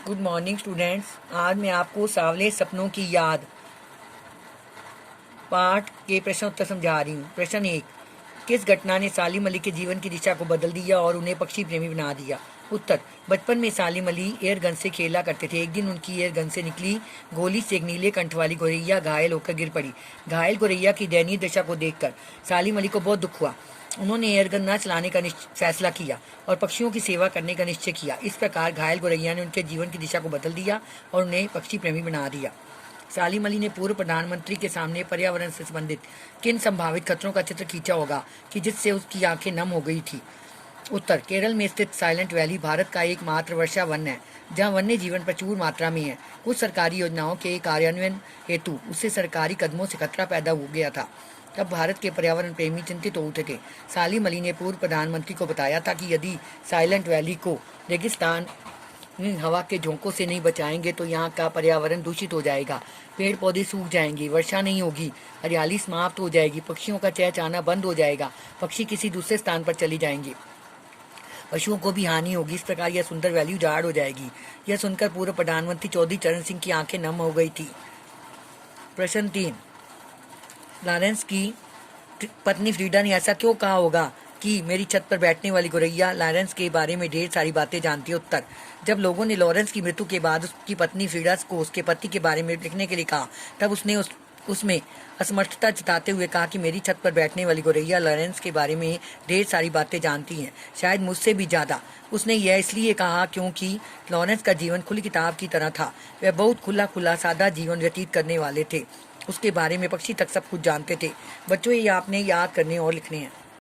Good morning students. आज मैं आपको सांवले सपनों की याद पाठ के प्रश्न उत्तर समझा रही हूँ। प्रश्न 1, किस घटना ने सालिम अली के जीवन की दिशा को बदल दिया और उन्हें पक्षी प्रेमी बना दिया? उत्तर, बचपन में सालिम अली एयर गन से खेला करते थे। एक दिन उनकी एयर गन से निकली गोली से एक नीले कंठ वाली गोरैया घायल होकर गिर पड़ी। घायल गोरैया की दयनीय दशा को देखकर सालिम अली को बहुत दुख हुआ। उन्होंने एयरगन न चलाने का फैसला किया और पक्षियों की सेवा करने का निश्चय किया। इस प्रकार घायल गोरैया ने उनके जीवन की दिशा को बदल दिया और उन्हें पक्षी प्रेमी बना दिया। सालिम अली ने पूर्व प्रधानमंत्री के सामने पर्यावरण से संबंधित किन संभावित खतरों का चित्र खींचा होगा कि जिससे उसकी आंखें नम हो गई थी? उत्तर, केरल में स्थित साइलेंट वैली भारत का एकमात्र वर्षा वन है जहां वन्य जीवन प्रचुर मात्रा में है। कुछ सरकारी योजनाओं के कार्यान्वयन हेतु उससे सरकारी कदमों से खतरा पैदा हो गया था। तब भारत के पर्यावरण प्रेमी चिंतित हो उठे थे। सालिम अली ने पूर्व प्रधानमंत्री को बताया था कि यदि साइलेंट वैली को रेगिस्तान हवा के झोंकों से नहीं बचाएंगे तो यहाँ का पर्यावरण दूषित हो जाएगा, पेड़ पौधे सूख जाएंगे, वर्षा नहीं होगी, हरियाली समाप्त हो जाएगी, पक्षियों का चहचहाना बंद हो जाएगा, पक्षी किसी दूसरे स्थान पर चली जाएंगे, पशुओं को भी हानि होगी। इस प्रकार यह सुंदर वैली उजाड़ हो जाएगी। यह सुनकर पूर्व प्रधानमंत्री चौधरी चरण सिंह की आंखें नम हो गई थी। प्रश्न 3, लॉरेंस की पत्नी फ्रीडा ने ऐसा क्यों कहा होगा कि मेरी छत पर बैठने वाली गोरैया लॉरेंस के बारे में ढेर सारी बातें जानती है? उत्तर, जब लोगों ने लॉरेंस की मृत्यु के बाद उसकी पत्नी फ्रीडा को उसके पति के बारे में लिखने के लिए कहा, तब उसने उसमें असमर्थता जताते हुए कहा कि मेरी छत पर बैठने वाली गोरैया लॉरेंस के बारे में ढेर सारी बातें जानती हैं, शायद मुझसे भी ज़्यादा। उसने यह इसलिए कहा क्योंकि लॉरेंस का जीवन खुली किताब की तरह था। वह बहुत खुला सादा जीवन व्यतीत करने वाले थे। उसके बारे में पक्षी तक सब कुछ जानते थे। बच्चों, ये आपने याद करने और लिखने हैं।